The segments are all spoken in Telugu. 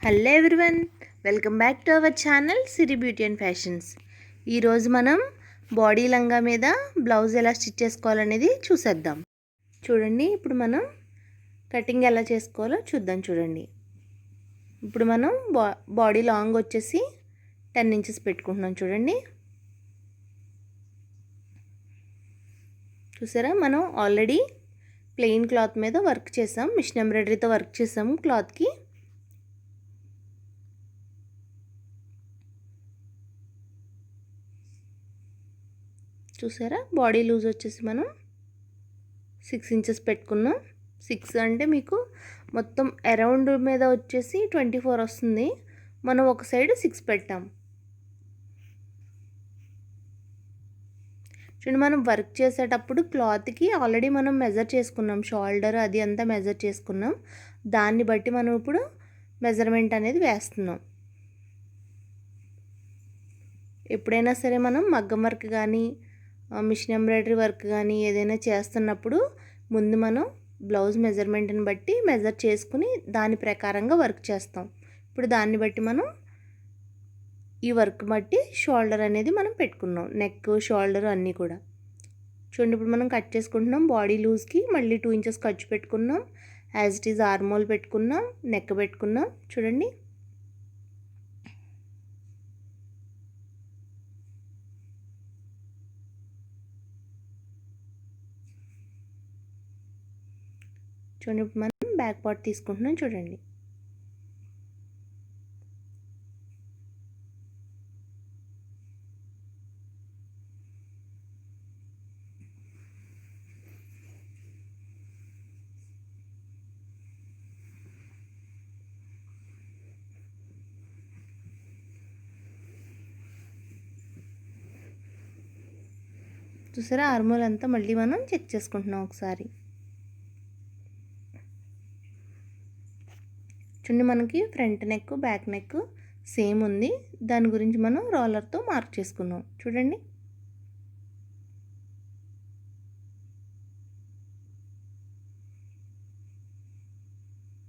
Hello everyone, welcome back to our channel Siri beauty and fashions. ఈరోజు మనం బాడీ లంగా మీద బ్లౌజ్ ఎలా స్టిచ్ చేసుకోవాలనేది చూసేద్దాం. చూడండి, ఇప్పుడు మనం కటింగ్ ఎలా చేసుకోవాలో చూద్దాం. చూడండి, ఇప్పుడు మనం బాడీ లాంగ్ వచ్చేసి 10 ఇంచెస్ పెట్టుకుంటున్నాం. చూడండి, చూసారా, మనం ఆల్రెడీ ప్లెయిన్ క్లాత్ మీద వర్క్ చేసాం, మిషన్ ఎంబ్రాయిడరీతో వర్క్ చేసాము క్లాత్కి. చూసారా, బాడీ లూజ్ వచ్చేసి మనం 6 ఇంచెస్ పెట్టుకున్నాం. 6 అంటే మీకు మొత్తం అరౌండ్ మీద వచ్చేసి 24 వస్తుంది. మనం ఒక సైడ్ 6 పెట్టాం. చూడండి, మనం వర్క్ చేసేటప్పుడు క్లాత్కి ఆల్రెడీ మనం మెజర్ చేసుకున్నాం, షోల్డర్ అది అంతా మెజర్ చేసుకున్నాం. దాన్ని బట్టి మనం ఇప్పుడు మెజర్మెంట్ అనేది వేస్తున్నాం. ఎప్పుడైనా సరే మనం మగ్గం వర్క్ కానీ మిషన్ ఎంబ్రాయిడరీ వర్క్ కానీ ఏదైనా చేస్తున్నప్పుడు ముందు మనం బ్లౌజ్ మెజర్మెంట్ని బట్టి మెజర్ చేసుకుని దాని ప్రకారంగా వర్క్ చేస్తాం. ఇప్పుడు దాన్ని బట్టి మనం ఈ వర్క్ బట్టి షోల్డర్ అనేది మనం పెట్టుకున్నాం, నెక్ షోల్డర్ అన్నీ కూడా. చూడండి, ఇప్పుడు మనం కట్ చేసుకుంటున్నాం. బాడీ లూజ్కి మళ్ళీ 2 ఇంచెస్ ఖర్చు పెట్టుకున్నాం. యాజ్ ఇట్ ఈజ్ ఆర్మోల్ పెట్టుకున్నాం, నెక్ పెట్టుకున్నాం. చూడండి, ఇప్పుడు మనం బ్యాక్ పార్ట్ తీసుకుంటున్నాం. చూడండి, చూసారా, ఆర్మోల్ అంతా మళ్ళీ మనం చెక్ చేసుకుంటున్నాం ఒకసారి. చూడండి, మనకి front neck back neck same ఉంది. దాని గురించి మనం రోలర్తో మార్క్ చేసుకున్నాం. చూడండి,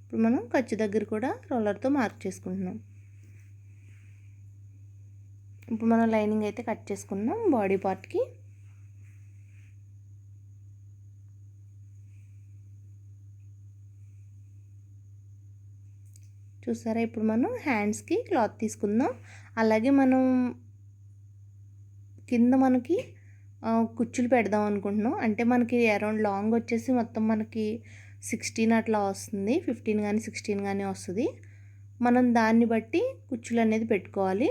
ఇప్పుడు మనం ఖర్చు దగ్గర కూడా రోలర్తో మార్క్ చేసుకుంటున్నాం. ఇప్పుడు మనం లైనింగ్ అయితే కట్ చేసుకున్నాం బాడీ పార్ట్కి. చూసారా, ఇప్పుడు మనం హ్యాండ్స్కి క్లాత్ తీసుకుందాం. అలాగే మనం కింద మనకి కుచ్చులు పెడదాం అనుకుంటున్నాం. అంటే మనకి అరౌండ్ లాంగ్ వచ్చేసి మొత్తం మనకి 16 అట్లా వస్తుంది, 15 కానీ 16 కానీ వస్తుంది. మనం దాన్ని బట్టి కుచ్చులు అనేది పెట్టుకోవాలి.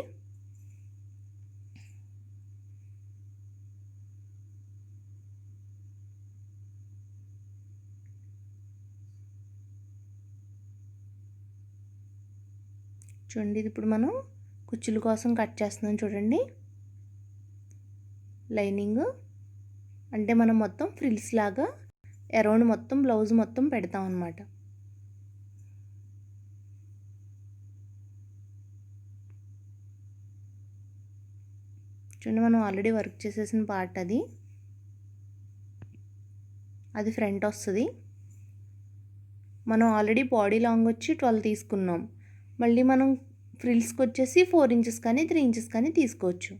చూడండి, ఇది ఇప్పుడు మనం కుచ్చుల కోసం కట్ చేస్తున్నాం. చూడండి, లైనింగ్ అంటే మనం మొత్తం ఫ్రిల్స్ లాగా అరౌండ్ మొత్తం బ్లౌజ్ మొత్తం పెడతాం అన్నమాట. చూడండి, మనం ఆల్రెడీ వర్క్ చేసేసిన పార్ట్ అది ఫ్రంట్ వస్తుంది. మనం ఆల్రెడీ బాడీ లాంగ్ వచ్చి 12 తీసుకున్నాం. మళ్ళీ మనం ఫ్రిల్స్కి వచ్చేసి 4 ఇంచెస్ కానీ 3 ఇంచెస్ కానీ తీసుకోవచ్చు.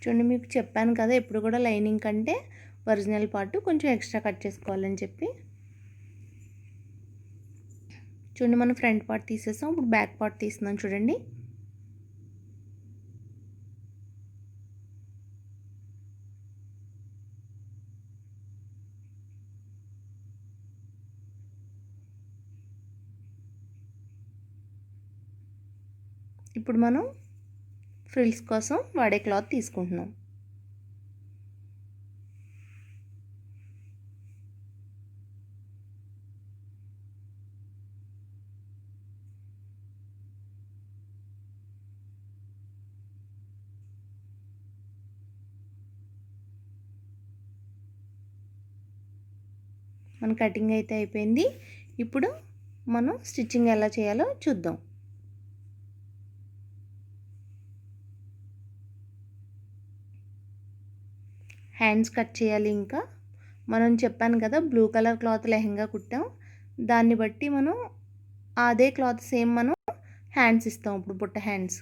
చూడండి, మీకు చెప్పాను కదా, ఎప్పుడు కూడా లైనింగ్ కంటే ఒరిజినల్ పార్ట్ కొంచెం ఎక్స్ట్రా కట్ చేసుకోవాలని చెప్పి. చూడండి, మనం ఫ్రంట్ పార్ట్ తీసేసాం. ఇప్పుడు బ్యాక్ పార్ట్ తీస్తున్నాం. చూడండి, ఇప్పుడు మనం ఫ్రిల్స్ కోసం వాడే క్లాత్ తీసుకుంటున్నాం. మన కటింగ్ అయితే అయిపోయింది. ఇప్పుడు మనం స్టిచ్చింగ్ ఎలా చేయాలో చూద్దాం. హ్యాండ్స్ కట్ చేయాలి. ఇంకా మనం చెప్పాను కదా బ్లూ కలర్ క్లాత్ లెహంగా కుట్టాం, దాన్ని బట్టి మనం అదే క్లాత్ సేమ్ మనం హ్యాండ్స్ ఇస్తాం. ఇప్పుడు బుట్ట హ్యాండ్స్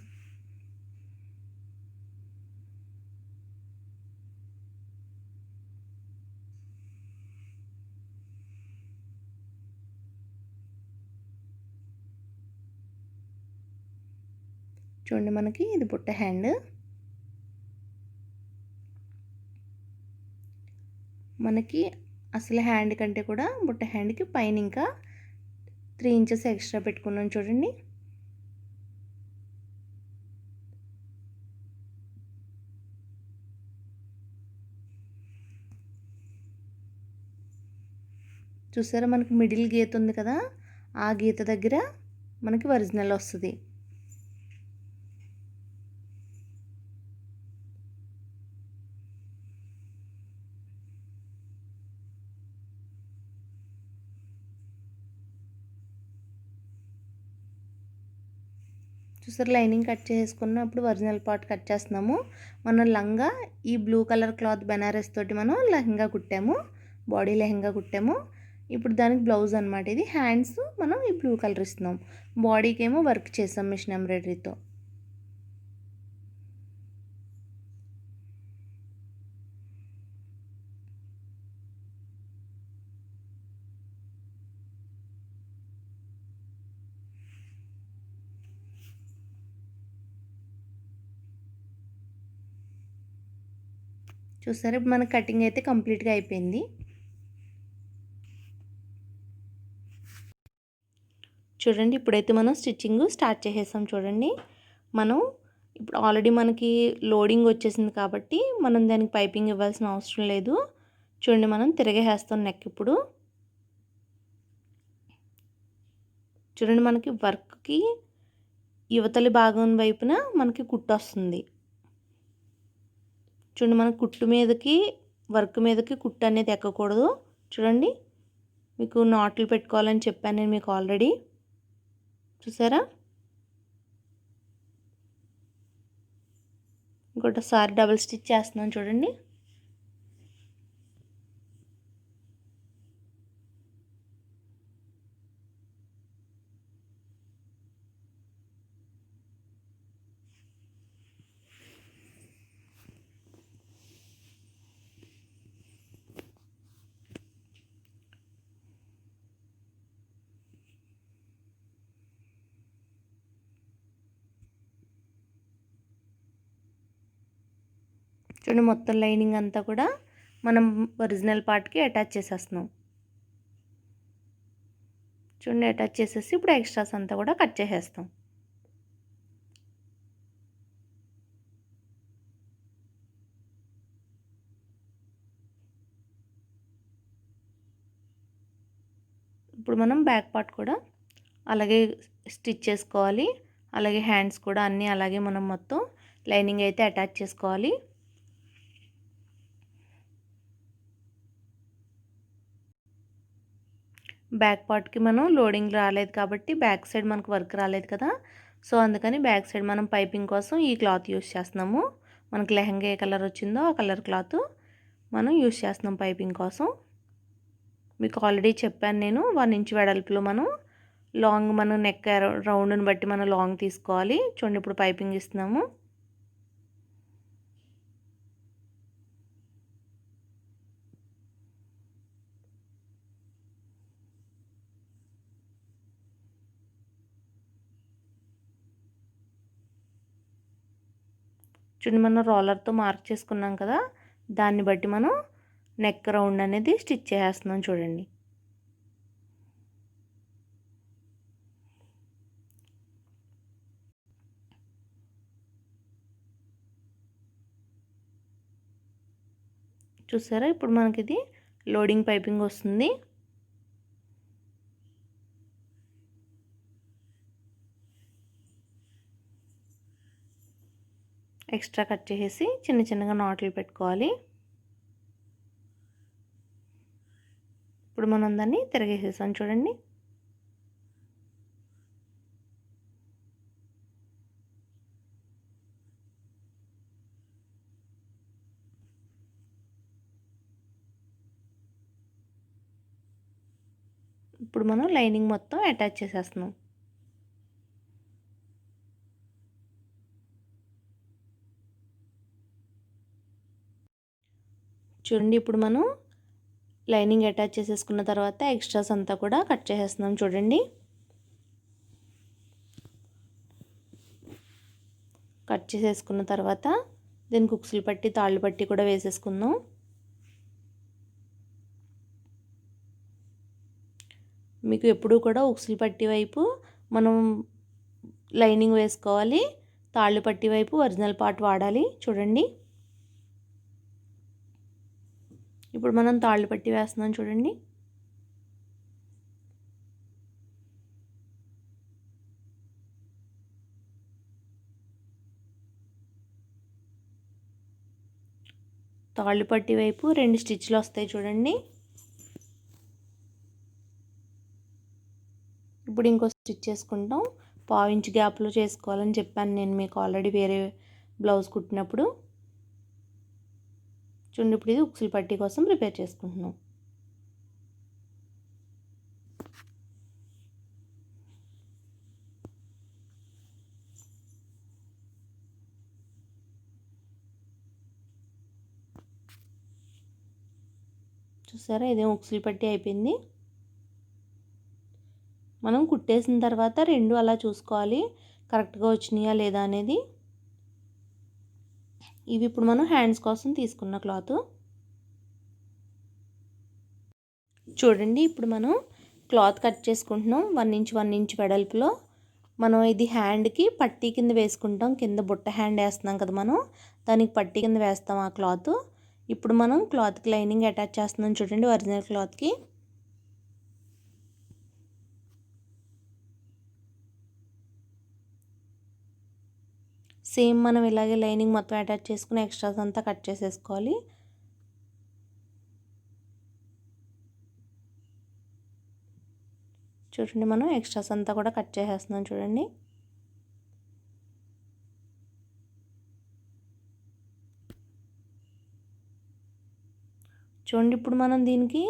చూడండి, మనకి ఇది బుట్ట హ్యాండ్. మనకి అసలు హ్యాండ్ కంటే కూడా బుట్ట హ్యాండ్కి పైన ఇంకా 3 ఇంచెస్ ఎక్స్ట్రా పెట్టుకున్నాం చూడండి. చూసారా, మనకి మిడిల్ గీత ఉంది కదా, ఆ గీత దగ్గర మనకి ఒరిజినల్ వస్తుంది. చూసారు, లైనింగ్ కట్ చేసుకున్నప్పుడు ఒరిజినల్ పార్ట్ కట్ చేస్తున్నాము. మన లంగా ఈ బ్లూ కలర్ క్లాత్ బెనారస్ తోటి మనం లెహంగా కుట్టాము, బాడీ లెహంగా కుట్టాము. ఇప్పుడు దానికి బ్లౌజ్ అనమాట. ఇది హ్యాండ్స్ మనం ఈ బ్లూ కలర్ ఇస్తున్నాం, బాడీకి ఏమో వర్క్ చేసాం మిషన్ ఎంబ్రాయిడరీతో. చూసారా, ఇప్పుడు మన కటింగ్ అయితే కంప్లీట్గా అయిపోయింది. చూడండి, ఇప్పుడైతే మనం స్టిచ్చింగ్ స్టార్ట్ చేసేసాం. చూడండి, మనం ఇప్పుడు ఆల్రెడీ మనకి లోడింగ్ వచ్చేసింది కాబట్టి మనం దానికి పైపింగ్ ఇవ్వాల్సిన అవసరం లేదు. చూడండి, మనం తిరగేస్తాం నెక్. ఇప్పుడు చూడండి, మనకి వర్క్కి యువతలి భాగం వైపున మనకి కుట్టు వస్తుంది. చూడండి, మన కుట్టు మీదకి వర్క్ మీదకి కుట్టు అనేది ఎక్కకూడదు. చూడండి, మీకు నాట్లు పెట్టుకోవాలని చెప్పాను నేను మీకు ఆల్రెడీ. చూసారా, ఇంకోటిసారి డబుల్ స్టిచ్ చేస్తున్నాను చూడండి. చూడండి, మొత్తం లైనింగ్ అంతా కూడా మనం ఒరిజినల్ పార్ట్కి అటాచ్ చేసేస్తున్నాం. చూడండి, అటాచ్ చేసేసి ఇప్పుడు ఎక్స్ట్రాస్ అంతా కూడా కట్ చేసేస్తాం. ఇప్పుడు మనం బ్యాక్ పార్ట్ కూడా అలాగే స్టిచ్ చేసుకోవాలి. అలాగే హ్యాండ్స్ కూడా అన్నీ అలాగే మనం మొత్తం లైనింగ్ అయితే అటాచ్ చేసుకోవాలి. బ్యాక్ పార్ట్కి మనం లోడింగ్ రాలేదు కాబట్టి బ్యాక్ సైడ్ మనకు వర్క్ రాలేదు కదా, సో అందుకని బ్యాక్ సైడ్ మనం పైపింగ్ కోసం ఈ క్లాత్ యూస్ చేస్తున్నాము. మనకు లెహంగా ఏ కలర్ వచ్చిందో ఆ కలర్ క్లాత్ మనం యూస్ చేస్తున్నాం పైపింగ్ కోసం. మీకు ఆల్రెడీ చెప్పాను నేను, 1 ఇంచ్ వెడల్పులో మనం లాంగ్ మనం నెక్ రౌండ్ని బట్టి మనం లాంగ్ తీసుకోవాలి. చూడండి, ఇప్పుడు పైపింగ్ ఇస్తున్నాము. చూడండి, మనం రోలర్తో మార్క్ చేసుకున్నాం కదా, దాన్ని బట్టి మనం నెక్ రౌండ్ అనేది స్టిచ్ చేసేస్తున్నాం. చూడండి, చూసారా, ఇప్పుడు మనకి ఇది లోడింగ్ పైపింగ్ వస్తుంది. ఎక్స్ట్రా కట్ చేసేసి చిన్న చిన్నగా నాట్లు పెట్టుకోవాలి. ఇప్పుడు మనం దాన్ని తిరగేసేసాం చూడండి. ఇప్పుడు మనం లైనింగ్ మొత్తం అటాచ్ చేసేస్తున్నాం. చూడండి, ఇప్పుడు మనం లైనింగ్ అటాచ్ చేసేసుకున్న తర్వాత ఎక్స్ట్రాస్ అంతా కూడా కట్ చేసేస్తున్నాం. చూడండి, కట్ చేసేసుకున్న తర్వాత దీనికి ఉక్సులు పట్టి తాళ్ళు పట్టి కూడా వేసేసుకుందాం. మీకు ఎప్పుడూ కూడా ఉక్సులు పట్టి వైపు మనం లైనింగ్ వేసుకోవాలి, తాళ్ళు పట్టి వైపు ఒరిజినల్ పార్ట్ వాడాలి. చూడండి, ఇప్పుడు మనం తాళ్ళు పట్టి వేస్తున్నాం. చూడండి, తాళ్ళు పట్టి వైపు 2 స్టిచ్లు వస్తాయి. చూడండి, ఇప్పుడు ఇంకో స్టిచ్ చేసుకుంటాం. పావించి గ్యాప్లో చేసుకోవాలని చెప్పాను నేను మీకు ఆల్రెడీ వేరే బ్లౌజ్ కుట్టినప్పుడు. చూడండి, ఇప్పుడు ఇది ఉక్సులు పట్టి కోసం ప్రిపేర్ చేసుకుంటున్నాం. చూసారా, ఇదేం ఉక్సులు పట్టి అయిపోయింది. మనం కుట్టేసిన తర్వాత 2 అలా చూసుకోవాలి కరెక్ట్గా వచ్చినాయా లేదా అనేది. ఇవి ఇప్పుడు మనం హ్యాండ్స్ కోసం తీసుకున్న క్లాత్. చూడండి, ఇప్పుడు మనం క్లాత్ కట్ చేసుకుంటున్నాం. 1 ఇంచ్ 1 ఇంచ్ వెడల్పులో మనం ఇది హ్యాండ్కి పట్టీ కింద వేసుకుంటాం. కింద బుట్ట హ్యాండ్ వేస్తున్నాం కదా మనం, దానికి పట్టీ కింద వేస్తాం ఆ క్లాత్. ఇప్పుడు మనం క్లాత్కి లైనింగ్ అటాచ్ చేస్తున్నాం. చూడండి, ఒరిజినల్ క్లాత్కి. సేమ్ మనం ఇలాగే లైనింగ్ మొత్తం అటాచ్ చేసుకుని ఎక్స్ట్రాస్ అంతా కట్ చేసేసుకోవాలి. చూడండి, మనం ఎక్స్ట్రాస్ అంతా కూడా కట్ చేసేస్తున్నాం. చూడండి, చూడండి, ఇప్పుడు మనం దీనికి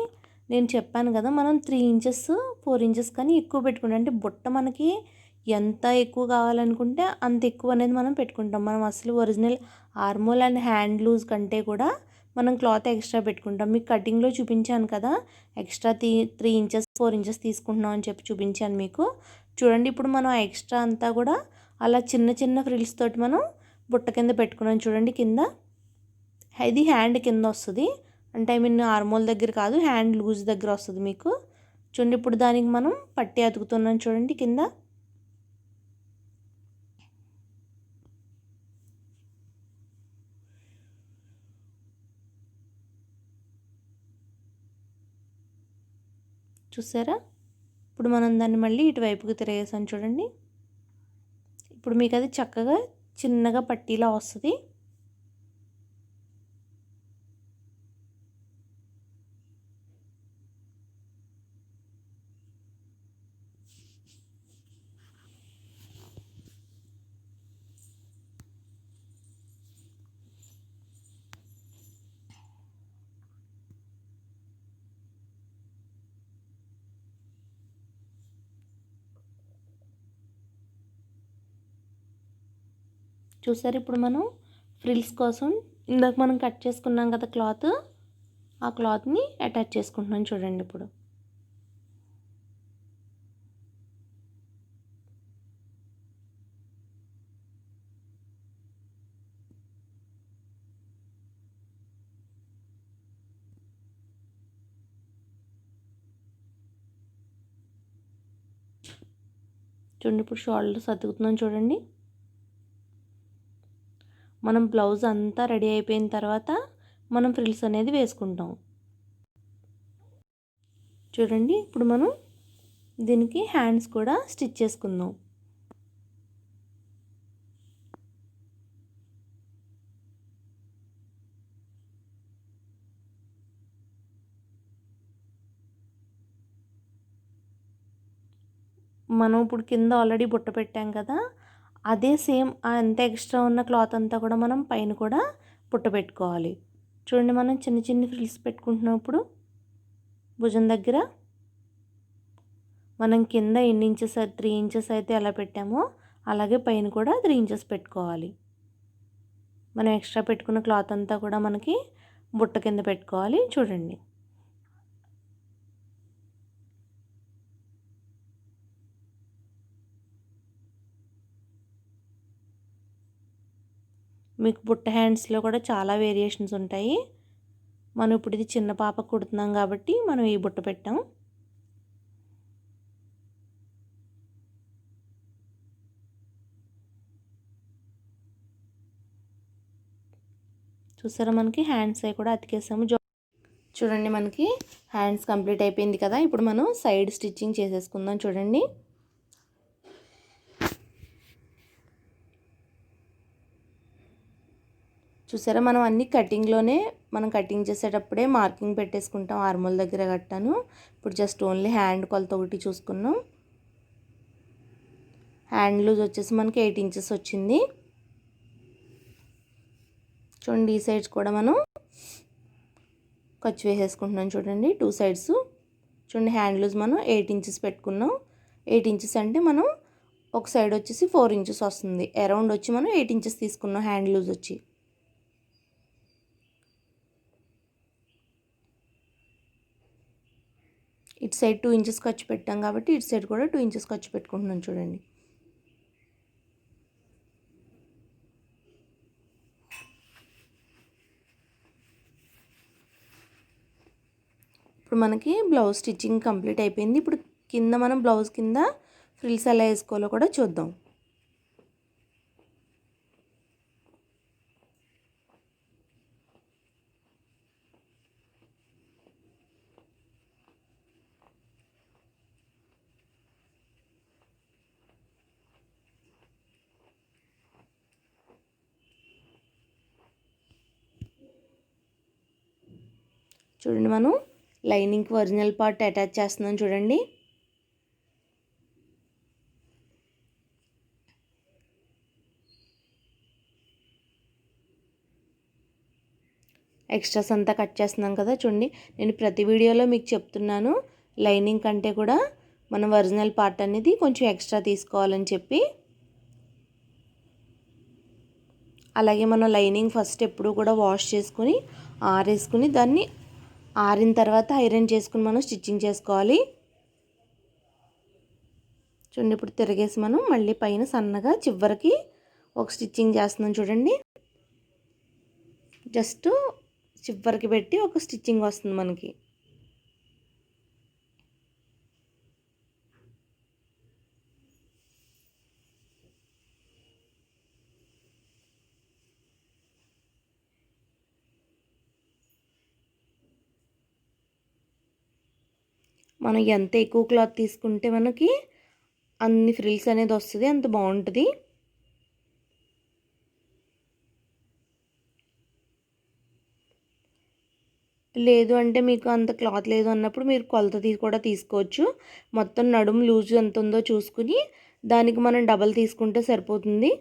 నేను చెప్పాను కదా, మనం 3 ఇంచెస్ 4 ఇంచెస్ కానీ ఎక్కువ పెట్టుకుంటాం. అంటే బుట్ట మనకి ఎంత ఎక్కువ కావాలనుకుంటే అంత ఎక్కువ అనేది మనం పెట్టుకుంటాం. మనం అసలు ఒరిజినల్ ఆర్మోల్ అండ్ హ్యాండ్ లూజ్ కంటే కూడా మనం క్లాత్ ఎక్స్ట్రా పెట్టుకుంటాం. మీకు కటింగ్లో చూపించాను కదా, ఎక్స్ట్రా 3 ఇంచెస్ 4 ఇంచెస్ తీసుకుంటున్నాం అని చెప్పి చూపించాను మీకు. చూడండి, ఇప్పుడు మనం ఆ ఎక్స్ట్రా అంతా కూడా అలా చిన్న చిన్న ఫ్రిల్స్ తోటి మనం బుట్ట కింద పెట్టుకున్నాం. చూడండి, కింద ఇది హ్యాండ్ కింద వస్తుంది. అంటే ఐ మీన్ ఆర్మోల్ దగ్గర కాదు, హ్యాండ్ లూజ్ దగ్గర వస్తుంది మీకు. చూడండి, ఇప్పుడు దానికి మనం పట్టి అతుకుతున్నాం. చూడండి, కింద చూసారా, ఇప్పుడు మనం దాన్ని మళ్ళీ ఇటువైపుకి తిరిగేసాం. చూడండి, ఇప్పుడు మీకు అది చక్కగా చిన్నగా పట్టీలా వస్తుంది. చూసారు, ఇప్పుడు మనం ఫ్రిల్స్ కోసం ఇందాక మనం కట్ చేసుకున్నాం కదా క్లాత్, ఆ క్లాత్ని అటాచ్ చేసుకుంటున్నాం. చూడండి, ఇప్పుడు చూడండి, ఇప్పుడు షోల్డర్స్ అతుకుతున్నాం. చూడండి, మనం బ్లౌజ్ అంతా రెడీ అయిపోయిన తర్వాత మనం ఫ్రిల్స్ అనేది వేసుకుంటాం. చూడండి, ఇప్పుడు మనం దీనికి హ్యాండ్స్ కూడా స్టిచ్ చేసుకుందాం. మనం ఇప్పుడు కింద ఆల్రెడీ బుట్ట పెట్టాం కదా, అదే సేమ్ అంత ఎక్స్ట్రా ఉన్న క్లాత్ అంతా కూడా మనం పైన కూడా బుట్ట పెట్టుకోవాలి. చూడండి, మనం చిన్న చిన్న ఫ్రిల్స్ పెట్టుకుంటున్నప్పుడు భుజం దగ్గర మనం కింద ఎన్ని ఇంచెస్ 3 ఇంచెస్ అయితే ఎలా పెట్టామో అలాగే పైన కూడా 3 ఇంచెస్ పెట్టుకోవాలి. మనం ఎక్స్ట్రా పెట్టుకున్న క్లాత్ అంతా కూడా మనకి బుట్ట కింద పెట్టుకోవాలి. చూడండి. మీకు బుట్ట హ్యాండ్స్లో కూడా చాలా వేరియేషన్స్ ఉంటాయి. మనం ఇప్పుడు ఇది చిన్న పాపకు కుడుతున్నాం కాబట్టి మనం ఈ బుట్ట పెట్టాం. చూసారా, మనకి హ్యాండ్స్ అవి కూడా అతికేసాము. చూడండి, మనకి హ్యాండ్స్ కంప్లీట్ అయిపోయింది కదా. ఇప్పుడు మనం సైడ్ స్టిచ్చింగ్ చేసేసుకుందాం. చూడండి, చూసారా, మనం అన్ని కటింగ్లోనే మనం కటింగ్ చేసేటప్పుడే మార్కింగ్ పెట్టేసుకుంటాం ఆర్మోల్ దగ్గర గట్టాను. ఇప్పుడు జస్ట్ ఓన్లీ హ్యాండ్ కొలత ఒకటి చూసుకున్నాం. హ్యాండ్ లూజ్ వచ్చేసి మనకి 8 ఇంచెస్ వచ్చింది. చూడండి, ఈ సైడ్స్ కూడా మనం ఖర్చు వేసేసుకుంటున్నాం. చూడండి, 2 సైడ్స్. చూడండి, హ్యాండ్ లూజ్ మనం 8 ఇంచెస్ పెట్టుకున్నాం. 8 ఇంచెస్ అంటే మనం ఒక సైడ్ వచ్చేసి 4 ఇంచెస్ వస్తుంది. అరౌండ్ వచ్చి మనం 8 ఇంచెస్ తీసుకున్నాం హ్యాండ్ లూజ్ వచ్చి. ఇటు సైడ్ 2 ఇంచెస్ ఖర్చు పెట్టాం కాబట్టి ఇటు సైడ్ కూడా 2 ఇంచెస్ ఖర్చు పెట్టుకుంటున్నాం. చూడండి, ఇప్పుడు మనకి బ్లౌజ్ స్టిచ్చింగ్ కంప్లీట్ అయిపోయింది. ఇప్పుడు కింద మనం బ్లౌజ్ కింద ఫ్రిల్స్ ఎలా వేసుకోవాలో కూడా చూద్దాం. చూడండి, మనం లైనింగ్కి ఒరిజినల్ పార్ట్ అటాచ్ చేస్తున్నాం. చూడండి, ఎక్స్ట్రాస్ అంతా కట్ చేస్తున్నాం కదా. చూడండి, నేను ప్రతి వీడియోలో మీకు చెప్తున్నాను, లైనింగ్ కంటే కూడా మనం ఒరిజినల్ పార్ట్ అనేది కొంచెం ఎక్స్ట్రా తీసుకోవాలని చెప్పి. అలాగే మనం లైనింగ్ ఫస్ట్ ఎప్పుడు కూడా వాష్ చేసుకుని ఆరేసుకుని దాన్ని ఆరిన తర్వాత ఐరన్ చేసుకుని మనం స్టిచ్చింగ్ చేసుకోవాలి. చూడండి, ఇప్పుడు తిరిగేసి మనం మళ్ళీ పైన సన్నగా చివరికి ఒక స్టిచ్చింగ్ చేస్తున్నాం. చూడండి, జస్ట్ చివరికి పెట్టి ఒక స్టిచ్చింగ్ వస్తుంది మనకి. మనం ఎంత ఎక్కువ క్లాత్ తీసుకుంటే మనకి అన్ని ఫ్రిల్స్ అనేది వస్తుంది, అంత బాగుంటుంది. లేదు అంటే మీకు అంత క్లాత్ లేదు అన్నప్పుడు మీరు కొలత కూడా తీసుకోవచ్చు. మొత్తం నడుము లూజ్ ఎంత ఉందో చూసుకుని దానికి మనం డబల్ తీసుకుంటే సరిపోతుంది.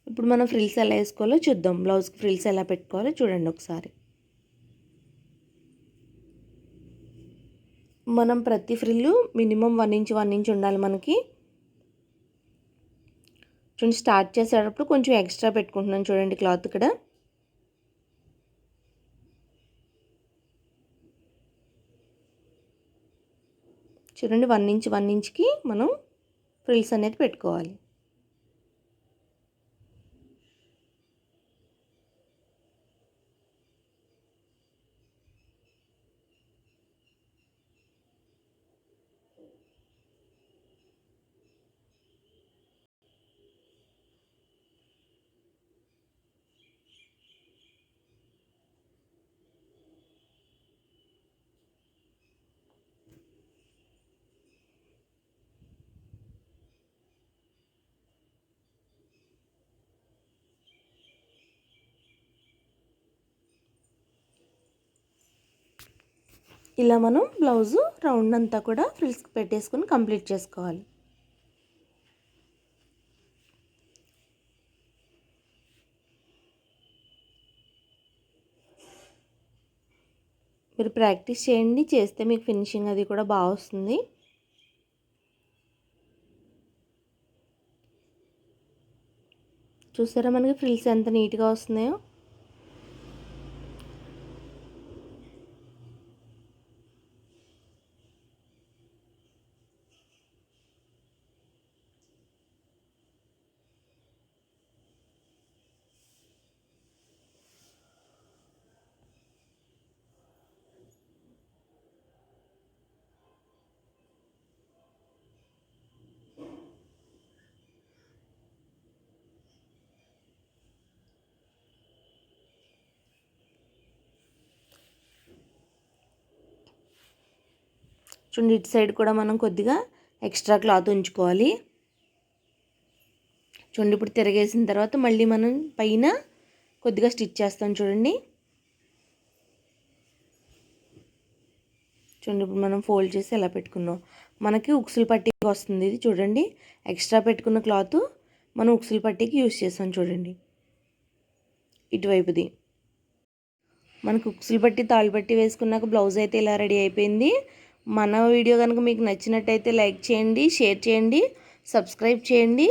ఇప్పుడు మనం ఫ్రిల్స్ ఎలా వేసుకోవాలో చూద్దాం. బ్లౌజ్కి ఫ్రిల్స్ ఎలా పెట్టుకోవాలో చూడండి ఒకసారి. మనం ప్రతి ఫ్రిల్లు మినిమం 1 ఇంచ్ 1 ఇంచ్ ఉండాలి మనకి. చూడండి, స్టార్ట్ చేసేటప్పుడు కొంచెం ఎక్స్ట్రా పెట్టుకుంటున్నాను. చూడండి, క్లాత్ ఇక్కడ చూడండి 1 ఇంచ్ 1 ఇంచ్కి మనం ఫ్రిల్స్ అనేది పెట్టుకోవాలి. ఇలా మనం బ్లౌజు రౌండ్ అంతా కూడా ఫ్రిల్స్కి పెట్టేసుకొని కంప్లీట్ చేసుకోవాలి. మీరు ప్రాక్టీస్ చేయండి, చేస్తే మీకు ఫినిషింగ్ అది కూడా బాగా వస్తుంది. చూసారా మనకి ఫ్రిల్స్ ఎంత నీట్గా వస్తున్నాయో. చూడండి, ఇటు సైడ్ కూడా మనం కొద్దిగా ఎక్స్ట్రా క్లాత్ ఉంచుకోవాలి. చూడండి, ఇప్పుడు తిరగేసిన తర్వాత మళ్ళీ మనం పైన కొద్దిగా స్టిచ్ చేస్తాం. చూడండి ఇప్పుడు మనం ఫోల్డ్ చేసి ఎలా పెట్టుకున్నాం. మనకి ఉక్సులు పట్టీకి వస్తుంది ఇది. చూడండి, ఎక్స్ట్రా పెట్టుకున్న క్లాత్ మనం ఉక్సులు పట్టీకి యూస్ చేస్తాం. చూడండి ఇటువైపుది మనకు ఉక్సులు పట్టి తాళ్ళు పట్టి వేసుకున్నాక బ్లౌజ్ అయితే ఇలా రెడీ అయిపోయింది. మన వీడియో కనుక మీకు నచ్చినట్టయితే లైక్ చేయండి, షేర్ చేయండి, సబ్స్క్రైబ్ చేయండి.